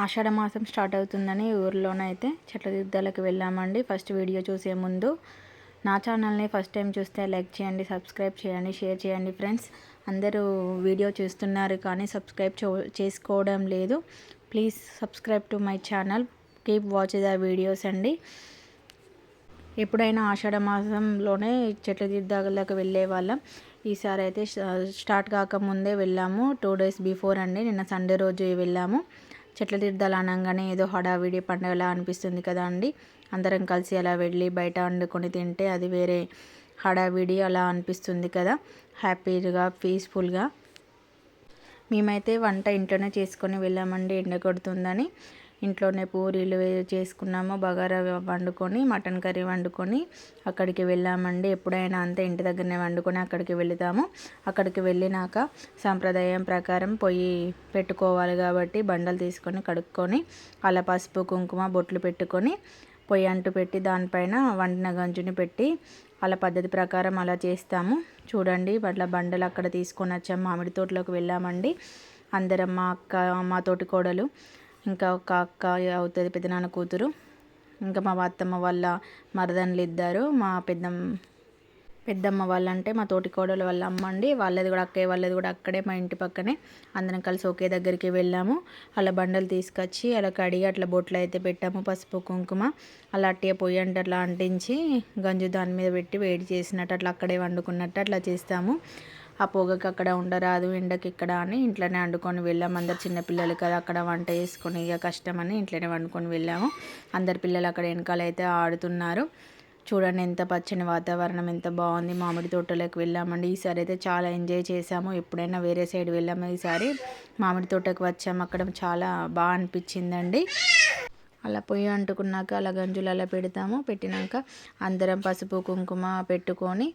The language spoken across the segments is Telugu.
ఆషాఢ మాసం స్టార్ట్ అవుతుందని ఊర్లోనైతే చెట్ల దిద్దలకు వెళ్ళామండి. ఫస్ట్ వీడియో చూసే ముందు నా ఛానల్ని ఫస్ట్ టైం చూస్తే లైక్ చేయండి, సబ్స్క్రైబ్ చేయండి, షేర్ చేయండి ఫ్రెండ్స్. అందరూ వీడియో చూస్తున్నారు కానీ సబ్స్క్రైబ్ చేసుకోవడం లేదు. Please subscribe to my channel, keep watch the videos అండి. ఎప్పుడైనా ఆషాఢ మాసంలోనే చెట్ల దిద్దలకు వెళ్ళే వాళ్ళం. ఈసారి అయితే స్టార్ట్ కాకముందే వెళ్ళాము. 2 days బిఫోర్ అండి. నిన్న సండే రోజు వెళ్ళాము. చెట్ల తీర్థాలు అనగానే ఏదో హడావిడి పండుగలా అనిపిస్తుంది కదా అండి. అందరం కలిసి అలా వెళ్ళి బయట వండుకొని తింటే అది వేరే హడావిడి అలా అనిపిస్తుంది కదా, హ్యాపీగా పీస్ఫుల్గా. మేమైతే వంట ఇంట్లోనే చేసుకొని వెళ్ళామండి. ఎండ కొడుతుందని ఇంట్లోనే పూరీలు చేసుకున్నాము. బగారా వండుకొని మటన్ కర్రీ వండుకొని అక్కడికి వెళ్ళామండి. ఎప్పుడైనా అంతే, ఇంటి దగ్గరనే వండుకొని అక్కడికి వెళతాము. అక్కడికి వెళ్ళినాక సాంప్రదాయం ప్రకారం పొయ్యి పెట్టుకోవాలి కాబట్టి బండలు తీసుకొని కడుక్కొని అలా పసుపు కుంకుమ బొట్లు పెట్టుకొని పొయ్యి అంటు పెట్టి దానిపైన వండిన గంజుని పెట్టి అలా పద్ధతి ప్రకారం అలా చేస్తాము. చూడండి, అట్లా బండలు అక్కడ తీసుకొని వచ్చాము. మామిడి తోటలోకి వెళ్ళామండి. అందరం, మా అక్క, మా తోటి కోడలు, ఇంకా ఒక అక్క అవుతుంది పెద్దనాన్న కూతురు, ఇంకా మా అత్తమ్మ వాళ్ళ మరదన్లు ఇద్దరు, మా పెద్దమ్మ వాళ్ళంటే మా తోటి కోడలు వాళ్ళ అమ్మ అండి. వాళ్ళది కూడా అక్కయ్య వాళ్ళది కూడా అక్కడే, మా ఇంటి పక్కనే. అందరం కలిసి ఒకే దగ్గరికి వెళ్ళాము. అలా బండలు తీసుకొచ్చి అలా కడిగి అట్లా బొట్లు అయితే పెట్టాము. పసుపు కుంకుమ అలా అట్టే పొయ్యి అంటే అట్లా అంటించి గంజు దాని మీద పెట్టి వేడి చేసినట్టు అట్లా అక్కడే వండుకున్నట్టు అట్లా చేస్తాము. ఆ పొగకి అక్కడ ఉండరాదు, ఎండకి ఇక్కడ అని ఇంట్లోనే వండుకొని వెళ్ళాము. అందరు చిన్నపిల్లలు కదా, అక్కడ వంట చేసుకొని ఇక కష్టమని ఇంట్లోనే వండుకొని వెళ్ళాము. అందరు పిల్లలు అక్కడ వెనకాల అయితే ఆడుతున్నారు. చూడండి ఎంత పచ్చని వాతావరణం, ఎంత బాగుంది. మామిడి తోటలోకి వెళ్ళామండి. ఈసారి అయితే చాలా ఎంజాయ్ చేసాము. ఎప్పుడైనా వేరే సైడ్ వెళ్ళాము, ఈసారి మామిడి తోటకు వచ్చాము. అక్కడ చాలా బాగా అనిపించిందండి. అలా పొయ్యి అంటుకున్నాక అలా గంజులు అలా పెడతాము. పెట్టినాక అందరం పసుపు కుంకుమ పెట్టుకొని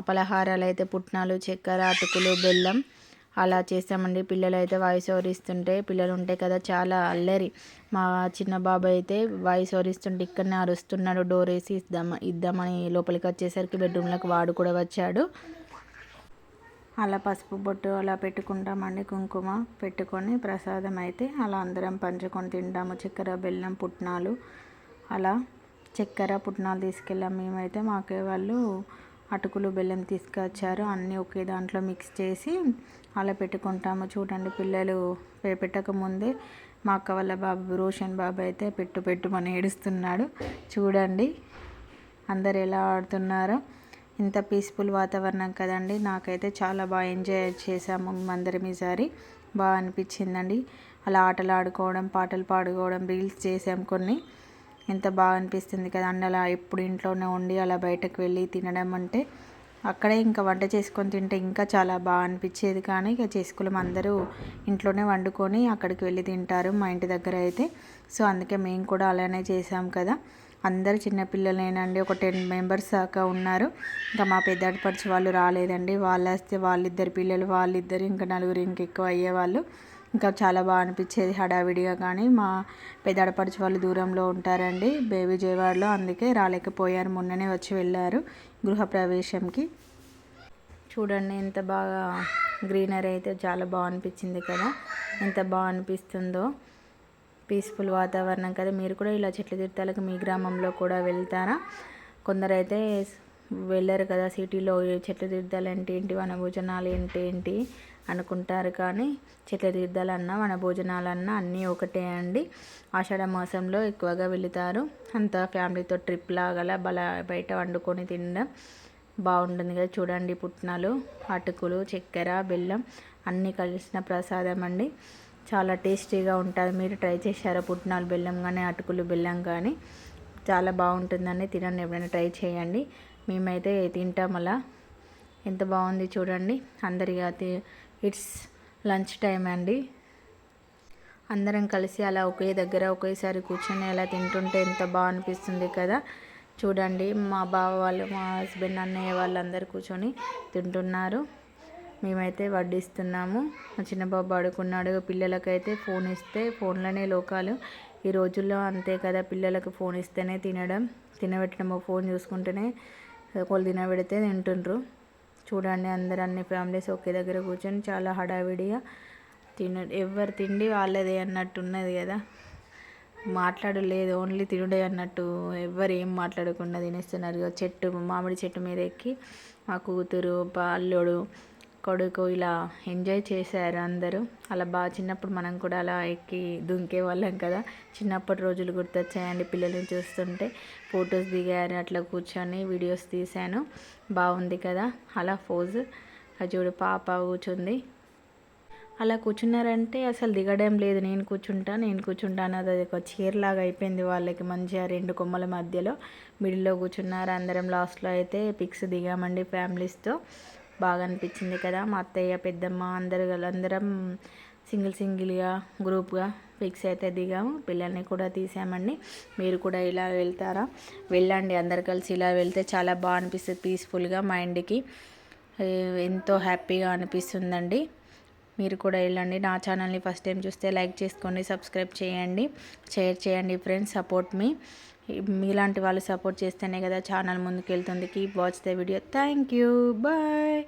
పలహారాలు అయితే పుట్నాలు, చక్కెర, అటుకులు, బెల్లం అలా చేస్తామండి. పిల్లలు అయితే వాయిస్ ఓవర్ ఇస్తుంటే, పిల్లలు ఉంటే కదా చాలా అల్లరి. మా చిన్న బాబాయ్ అయితే వాయిస్ ఓవర్ ఇస్తుంటే ఇక్కడనే అరుస్తున్నాడు. డోర్ వేసి ఇద్దామని లోపలికి వచ్చేసరికి బెడ్రూమ్లోకి వాడు కూడా వచ్చాడు. అలా పసుపు బొట్టు అలా పెట్టుకుంటామండి. కుంకుమ పెట్టుకొని ప్రసాదం అయితే అలా అందరం పంచుకొని తింటాము. చక్కెర, బెల్లం, పుట్నాలు అలా చక్కెర పుట్నాలు తీసుకెళ్ళాము మేమైతే. మా అక్కయ్య వాళ్ళు అటుకులు బెల్లం తీసుకొచ్చారు. అన్నీ ఒకే దాంట్లో మిక్స్ చేసి అలా పెట్టుకుంటాము. చూడండి, పిల్లలు పెట్టకముందే మా అక్క వాళ్ళ బాబు రోషన్ బాబు అయితే పెట్టుమని ఏడుస్తున్నాడు. చూడండి అందరు ఎలా ఆడుతున్నారో. ఇంత పీస్ఫుల్ వాతావరణం కదండి. నాకైతే చాలా బాగా ఎంజాయ్ చేసాము అందరం. ఈసారి బాగా అనిపించిందండి. అలా ఆటలు ఆడుకోవడం, పాటలు పాడుకోవడం, రీల్స్ చేసాం కొన్ని. ఎంత బాగా అనిపిస్తుంది కదా అండి. అలా ఎప్పుడు ఇంట్లోనే ఉండి అలా బయటకు వెళ్ళి తినడం అంటే, అక్కడే ఇంకా వంట చేసుకొని తింటే ఇంకా చాలా బాగా అనిపించేది. కానీ ఇక చేసుకోలేము, అందరూ ఇంట్లోనే వండుకొని అక్కడికి వెళ్ళి తింటారు మా ఇంటి దగ్గర అయితే. సో అందుకే మేము కూడా అలానే చేసాం కదా. అందరు చిన్నపిల్లలేనండి, ఒక 10 members దాకా ఉన్నారు. ఇంకా మా పెద్దాడిపడిచి వాళ్ళు రాలేదండి. వాళ్ళు వస్తే వాళ్ళిద్దరు పిల్లలు, వాళ్ళిద్దరు ఇంకా నలుగురు ఇంకెక్కువ అయ్యేవాళ్ళు. ఇంకా చాలా బాగా అనిపించేది హడావిడిగా. కానీ మా పెద్దాడపడిచి వాళ్ళు దూరంలో ఉంటారండి, విజయవాడలో, అందుకే రాలేకపోయారు. మొన్ననే వచ్చి వెళ్ళారు గృహప్రవేశంకి. చూడండి ఎంత బాగా గ్రీనరీ అయితే చాలా బాగా అనిపించింది కదా, ఎంత బాగా అనిపిస్తుందో. పీస్ఫుల్ వాతావరణం కదా. మీరు కూడా ఇలా చెట్ల తీర్థాలకు మీ గ్రామంలో కూడా వెళ్తారా? కొందరైతే వెళ్ళరు కదా, సిటీలో చెట్ల తీర్థాలు అంటే ఏంటి, వనభోజనాలు ఏంటి అనుకుంటారు. కానీ చెట్ల తీర్థాలన్నా వనభోజనాలన్నా అన్నీ ఒకటే అండి. ఆషాఢ మాసంలో ఎక్కువగా వెళుతారు. అంతా ఫ్యామిలీతో ట్రిప్ లాగా బయట వండుకొని తినడం బాగుంటుంది కదా. చూడండి, పుట్నాలు, అటుకులు, చక్కెర, బెల్లం అన్నీ కలిసిన ప్రసాదం అండి. చాలా టేస్టీగా ఉంటుంది. మీరు ట్రై చేశారా? పుట్నాలు బెల్లం కానీ అటుకులు బెల్లం కానీ చాలా బాగుంటుందండి. తినండి, ఎప్పుడైనా ట్రై చేయండి. మేమైతే తింటాం అలా. ఎంత బాగుంది చూడండి. అందరికీ ఇట్స్ లంచ్ టైం అండి. అందరం కలిసి అలా ఒకే దగ్గర ఒకేసారి కూర్చొని అలా తింటుంటే ఎంత బాగా అనిపిస్తుంది కదా. చూడండి, మా బావ వాళ్ళు, మా హస్బెండ్, అన్నయ్య వాళ్ళందరూ కూర్చొని తింటున్నారు. మేమైతే వడ్డిస్తున్నాము. మా చిన్న బాబు ఆడుకున్నాడు. పిల్లలకైతే ఫోన్ ఇస్తే ఫోన్లోనే లోకాలు. ఈ రోజుల్లో అంతే కదా, పిల్లలకు ఫోన్ ఇస్తేనే తినబెట్టడము, ఫోన్ చూసుకుంటేనే ఒకళ్ళు తినబెడితే తింటుండ్రు. చూడండి, అందరు అన్ని ఫ్యామిలీస్ ఒకే దగ్గర కూర్చొని చాలా హడావిడిగా ఎవరి తిండి వాళ్ళదే అన్నట్టున్నది కదా. మాట్లాడలేదు, ఓన్లీ తినుడే అన్నట్టు ఎవ్వరు ఏం మాట్లాడకుండా తినేస్తున్నారు. మామిడి చెట్టు మీద ఎక్కి మా కూతురు, అల్లుడు, కొడుకు ఇలా ఎంజాయ్ చేశారు అందరూ. అలా బాగా చిన్నప్పుడు మనం కూడా అలా ఎక్కి దుంకే వాళ్ళం కదా. చిన్నప్పటి రోజులు గుర్తొచ్చాయండి పిల్లల్ని చూస్తుంటే. ఫొటోస్ దిగాను, అట్లా కూర్చొని వీడియోస్ తీశాను. బాగుంది కదా అలా పోజు. చూడు పాప కూర్చుంది. అలా కూర్చున్నారంటే అసలు దిగడం లేదు. నేను కూర్చుంటాను అది ఒక చైర్ లాగా అయిపోయింది వాళ్ళకి. మంచిగా 2 కొమ్మల మధ్యలో మిడిల్లో కూర్చున్నారు. అందరం లాస్ట్లో అయితే పిక్స్ దిగామండి ఫ్యామిలీస్తో. బాగా అనిపించింది కదా. మా అత్తయ్య, పెద్దమ్మ అందరం సింగిల్గా గ్రూప్గా పిక్స్ అయితే దిగాము. పిల్లల్ని కూడా తీసామండి. మీరు కూడా ఇలా వెళ్తారా? వెళ్ళండి, అందరు కలిసి ఇలా వెళ్తే చాలా బాగా అనిపిస్తుంది. పీస్ఫుల్గా మైండ్కి ఎంతో హ్యాపీగా అనిపిస్తుందండి. మీరు కూడా వెళ్ళండి. నా ఛానల్ని ఫస్ట్ టైం చూస్తే లైక్ చేసుకోండి, సబ్స్క్రైబ్ చేయండి, షేర్ చేయండి ఫ్రెండ్స్. సపోర్ట్ మీ. మీలాంటి వాళ్ళు సపోర్ట్ చేస్తేనే కదా ఛానల్ ముందుకు వెళ్తుంది. Keep watch the video. Thank you. Bye.